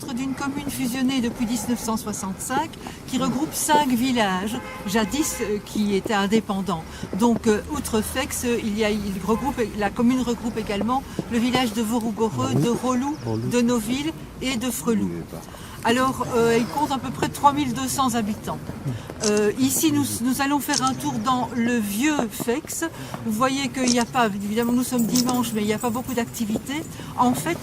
centre d'une commune fusionnée depuis 1965 qui regroupe 5 villages, jadis qui étaient indépendants. Donc outre Fex, la commune regroupe également le village de Vorougoreux, de Rolou, de Noville et de Frelou. Alors, il compte à peu près 3200 habitants. Ici, nous allons faire un tour dans le vieux Fex. Vous voyez qu'il n'y a pas, évidemment nous sommes dimanche, mais il n'y a pas beaucoup d'activités. En fait,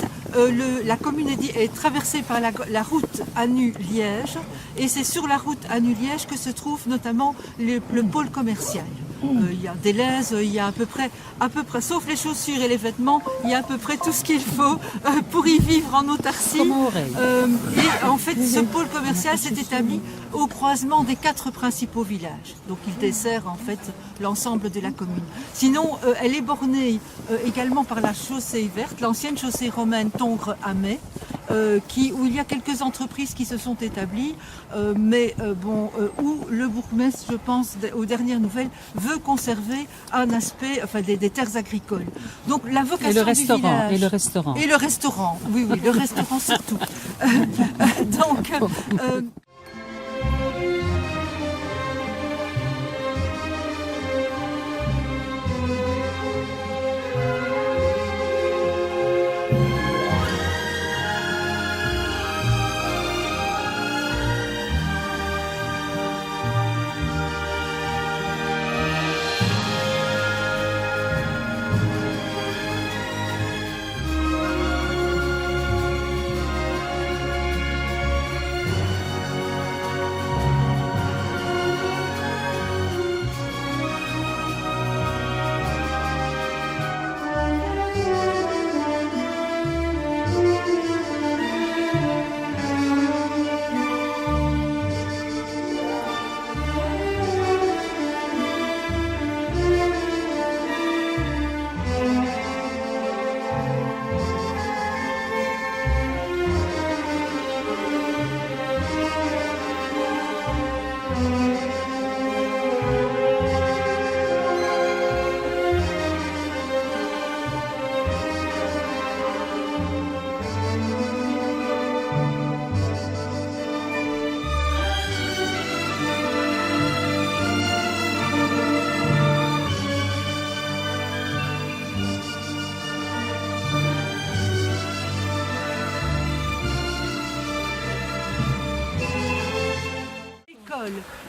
la commune est traversée par la route Anu-Liège, et c'est sur la route Anu-Liège que se trouve notamment le pôle commercial. Il y a des laises, il y a à peu près, sauf les chaussures et les vêtements, il y a à peu près tout ce qu'il faut pour y vivre en autarcie. Et en fait, ce pôle commercial s'est établi au croisement des 4 principaux villages. Donc il dessert en fait l'ensemble de la commune. Sinon, elle est bornée également par la chaussée verte, l'ancienne chaussée romaine Tongres-Amet, où il y a quelques entreprises qui se sont établies, où le bourgmestre, je pense, aux dernières nouvelles, veut conserver un aspect, des terres agricoles. Donc la vocation du village... Et le restaurant. Et le restaurant, oui, le restaurant surtout.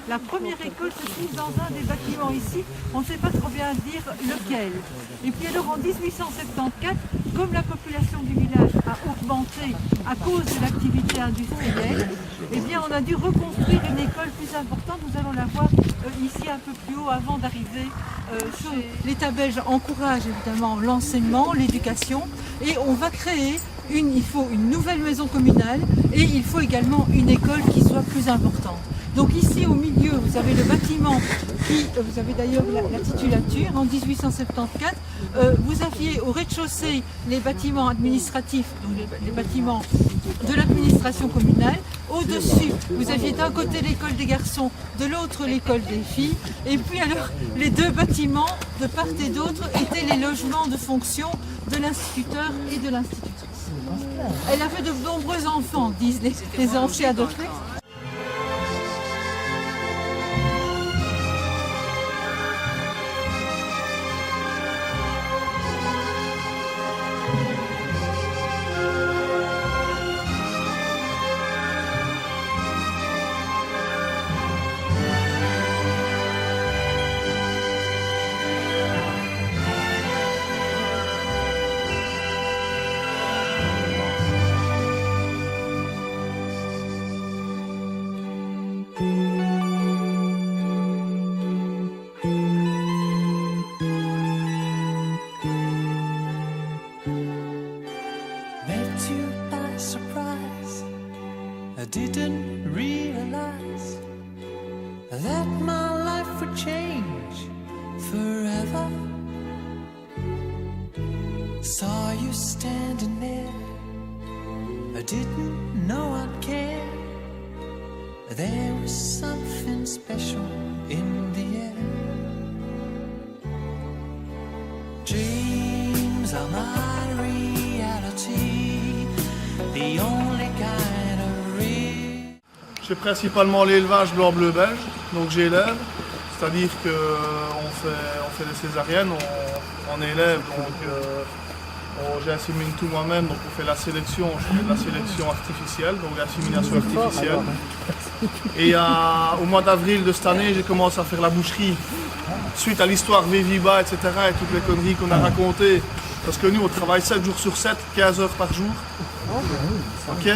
La première école se trouve dans un des bâtiments ici, on ne sait pas trop bien dire lequel. Et puis alors en 1874, comme la population du village a augmenté à cause de l'activité industrielle, eh bien on a dû reconstruire une école plus importante. Nous allons la voir ici un peu plus haut avant d'arriver. L'État belge encourage évidemment l'enseignement, l'éducation, et on va créer il faut une nouvelle maison communale et il faut également une école qui soit plus importante. Donc ici au milieu, vous avez le bâtiment vous avez d'ailleurs la titulature en 1874. Vous aviez au rez-de-chaussée les bâtiments administratifs, donc les bâtiments de l'administration communale. Au-dessus, vous aviez d'un côté l'école des garçons, de l'autre l'école des filles. Et puis alors, les deux bâtiments, de part et d'autre, étaient les logements de fonction de l'instituteur et de l'institutrice. Elle avait de nombreux enfants, disent les anciens de Fex. I didn't realize that my life would change forever. Saw you standing there, I didn't know I'd care. There was something special in the air. Dreams are my reality, the only kind j'ai principalement l'élevage blanc-bleu belge, donc j'élève, c'est-à-dire qu'on fait des césariennes, on élève, donc j'insémine tout moi-même, donc on fait la sélection, je fais de la sélection artificielle, donc l'insémination artificielle. Et au mois d'avril de cette année, j'ai commencé à faire la boucherie, suite à l'histoire Véviba, etc. et toutes les conneries qu'on a racontées. Parce que nous, on travaille 7 jours sur 7, 15 heures par jour. Ok,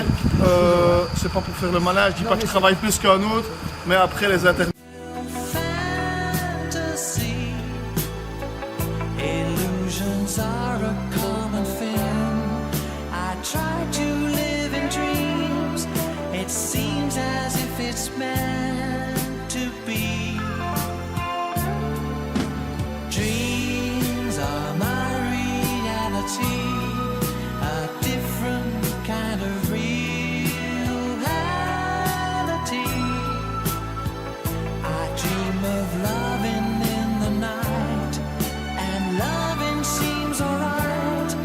c'est pas pour faire le malin, je dis pas que je travaille plus qu'un autre, mais après les interviews. Illusions are a common thing. I try to live in dreams. It seems as if it's meant to be. Dreams are my reality, a different kind of reality. I dream of loving in the night, and loving seems alright,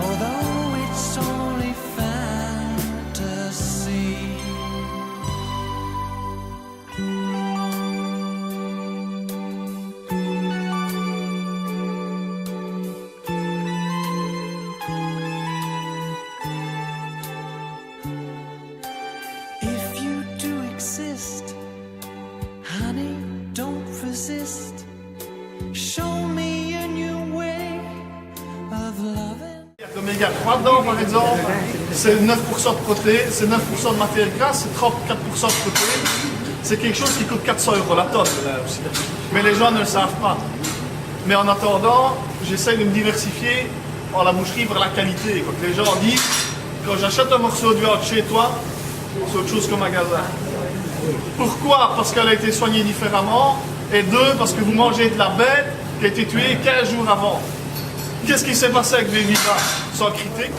although it's only fantasy. If you do exist, honey, don't resist. Show me a new way of loving. L'oméga 3 dedans, par exemple, c'est 9% de protéines, c'est 9% de matière grasse, c'est 34% de protéines. C'est quelque chose qui coûte 400 € la tonne là aussi. Mais les gens ne le savent pas. Mais en attendant, j'essaye de me diversifier en la boucherie vers la qualité. Quand les gens disent, quand j'achète un morceau de viande chez toi, c'est autre chose qu'au magasin. Pourquoi? Parce qu'elle a été soignée différemment. Et deux, parce que vous mangez de la bête qui a été tuée 15 jours avant. Qu'est-ce qui s'est passé avec Véviba? Sans critique.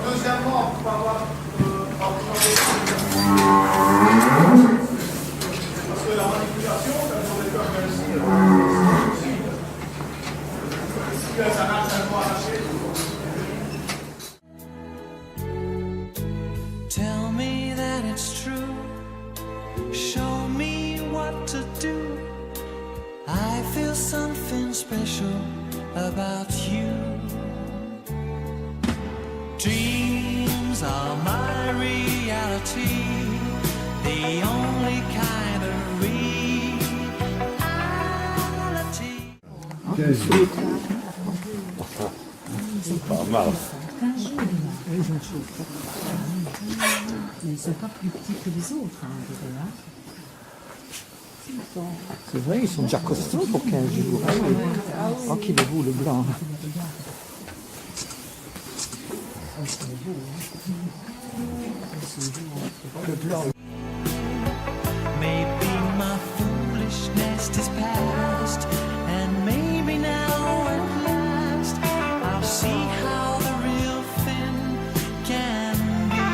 Deuxièmement, pour avoir parce que la manipulation, ça nous fait peur aussi. Si ça arrache, ça va arracher. Tell me that it's true. Show me what to do. I feel something special about you. Dreams are my reality, the only kind of reality. Pas mal. Mais ils ne sont pas plus petits que les autres, hein, je dirais, hein. C'est vrai, ils sont déjà costauds pour 15 jours. Oh, qu'il est beau le blanc. Le blanc. Maybe my foolishness is past, and maybe now at last I'll see how the real thing can be.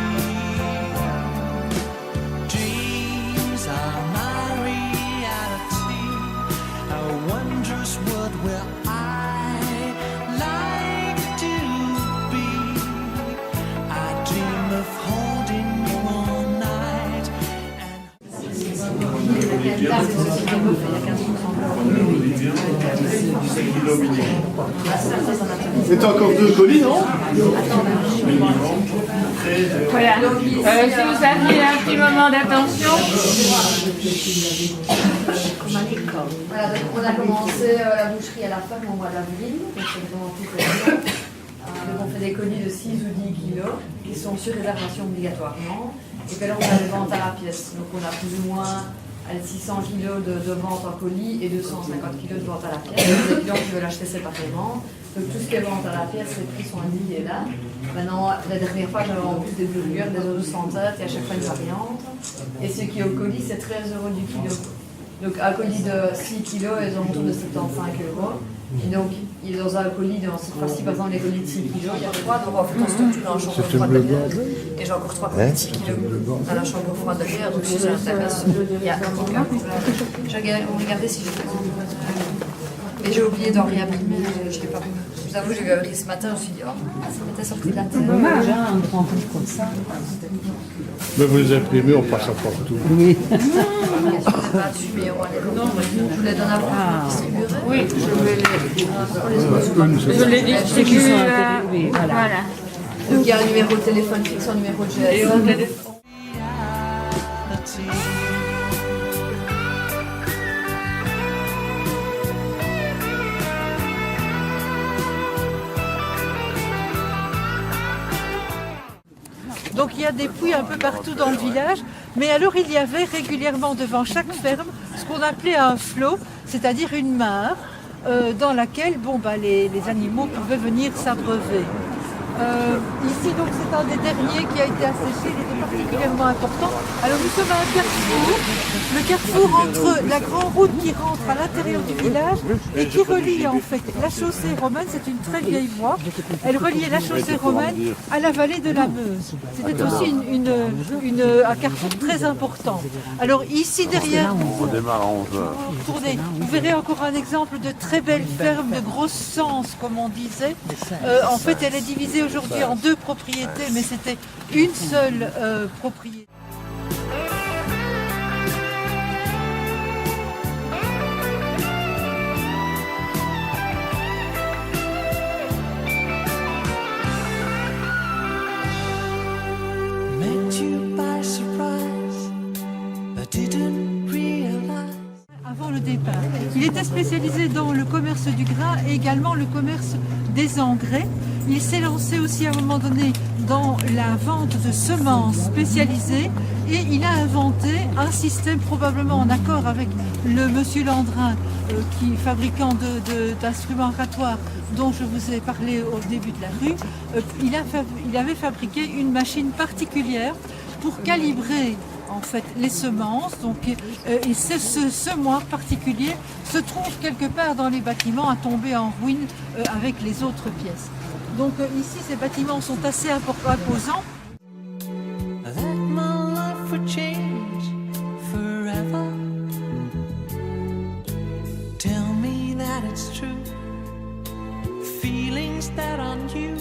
Dreams are my reality, a wondrous world where I like to be. I dream of holding you all night C'est encore 2 colis, non? Voilà. Si vous aviez un petit moment d'attention. Voilà, donc on a commencé la boucherie à la ferme au mois d'avril, donc c'est vraiment tout récent. Donc on fait des colis de 6 ou 10 kilos qui sont sur réservation obligatoirement. Et puis là on a des ventes à la pièce, donc on a plus ou moins 600 kilos de vente en colis et 250 kilos de vente à la pièce. Les clients qui veulent acheter séparément. Donc tout ce qui est vente à la pièce, les prix sont indiqués là. Maintenant, la dernière fois, j'avais en plus des burgers, des eaux de santé et à chaque fois une variante. Et ce qui est au colis, c'est 13 € du kilo. Donc un colis de 6 kilos, ils ont autour de 75 €. Et donc, il est dans un colis, dans cette fois-ci, par exemple, les colis de 6 kg, il y a 3, donc en fait, on stocke tout dans la chambre froide derrière. Et j'ai encore 3 colis de 6 kg dans la chambre froide derrière, donc si ça intéresse, il y a un bouquin. Je regardais si j'ai pas. Mais j'ai oublié d'en réimprimer, je l'ai pas. Je vous avoue, j'ai vu ce matin, je me suis dit, oh, ça m'était sorti de la tête. Dommage, hein, un grand livre comme ça. Mais vous les imprimez, on passe à partout. Oui. Bien sûr, c'est pas dessus, mais on je vous les donne avant, je distribuerai. Oui, je vais les... Je les Ceux qui sont distribue. intéressés, voilà. Voilà. Donc il y a un numéro de téléphone fixe, un numéro de GSM. reality. Donc il y a des puits un peu partout dans le village, mais alors il y avait régulièrement devant chaque ferme ce qu'on appelait un flot, c'est-à-dire une mare dans laquelle les animaux pouvaient venir s'abreuver. Ici donc c'est un des derniers qui a été asséché, il était particulièrement important. Alors nous sommes à un carrefour, le carrefour entre la grande route qui rentre à l'intérieur du village et qui relie en fait la chaussée romaine, c'est une très vieille voie, elle reliait la chaussée romaine à la vallée de la Meuse. C'était aussi un carrefour très important. Alors ici derrière vous, tournez, vous verrez encore un exemple de très belle ferme, de grosse cense comme on disait. En fait elle est divisée aujourd'hui en 2 propriétés, mais c'était une seule propriété. Met you by surprise, but didn't realize. Avant le départ, il était spécialisé dans le commerce du grain et également le commerce des engrais. Il s'est lancé aussi à un moment donné dans la vente de semences spécialisées et il a inventé un système probablement en accord avec le monsieur Landrin, qui fabricant d'instruments oratoires dont je vous ai parlé au début de la rue. Il avait fabriqué une machine particulière pour calibrer en fait les semences, et ce semoir particulier se trouve quelque part dans les bâtiments à tomber en ruine avec les autres pièces. Donc ici ces bâtiments sont assez imposants. That my life would change forever. Tell me that it's true. Feelings that are new.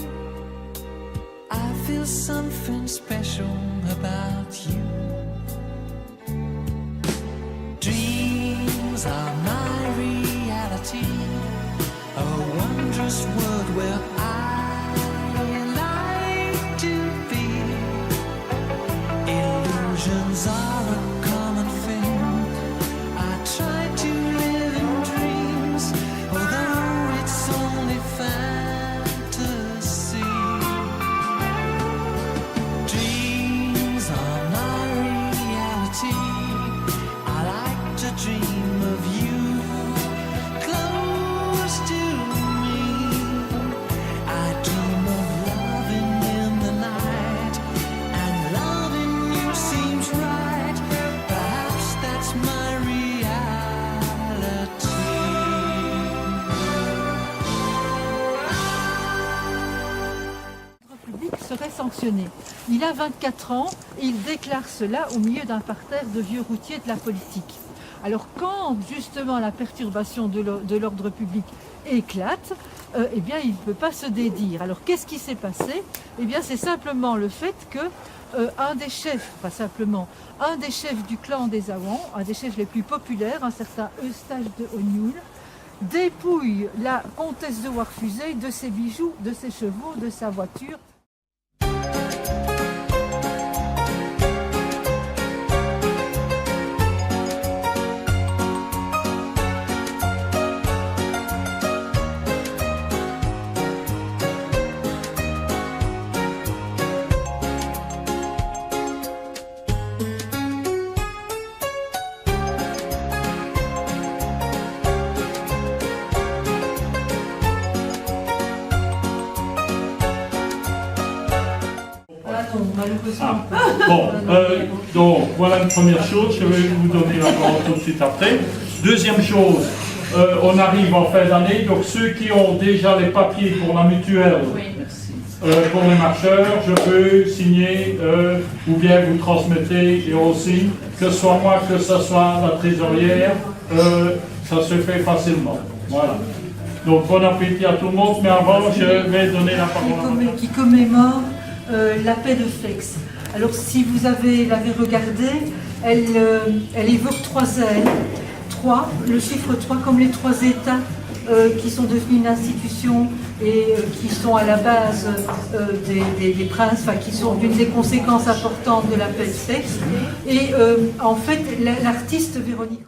I feel something special about you. Dreams are my reality. A wondrous world where I like to be. Illusions are a common thing. I try to live in dreams, although it's only fantasy. Dreams are my reality. I like to dream of you close to me. I dream of loving in the night, and loving you seems right. Perhaps that's my reality. Le public serait sanctionné. Il a 24 ans et il déclare cela au milieu d'un parterre de vieux routiers de la politique. Alors quand justement la perturbation de l'ordre public éclate, eh bien il ne peut pas se dédire. Alors qu'est-ce qui s'est passé? Eh bien c'est simplement le fait que un des chefs, pas simplement, un des chefs du clan des Awans, un des chefs les plus populaires, un certain Eustache de Ognoul, dépouille la comtesse de Warfusey de ses bijoux, de ses chevaux, de sa voiture. Bon, donc voilà une première chose, je vais vous donner la parole tout de suite après. Deuxième chose, on arrive en fin d'année, donc ceux qui ont déjà les papiers pour la mutuelle, pour les marcheurs, je peux signer, ou bien vous transmettez et on signe, que ce soit moi, que ce soit la trésorière, ça se fait facilement. Voilà. Donc bon appétit à tout le monde, mais avant je vais donner la parole à madame. Qui commémore la paix de Feix. Alors si vous l'avez regardé, elle évoque 3 ailes. 3, le chiffre 3 comme les 3 États qui sont devenus une institution et qui sont à la base des princes, enfin qui sont d'une des conséquences importantes de la paix de Feix. Et en fait, l'artiste Véronique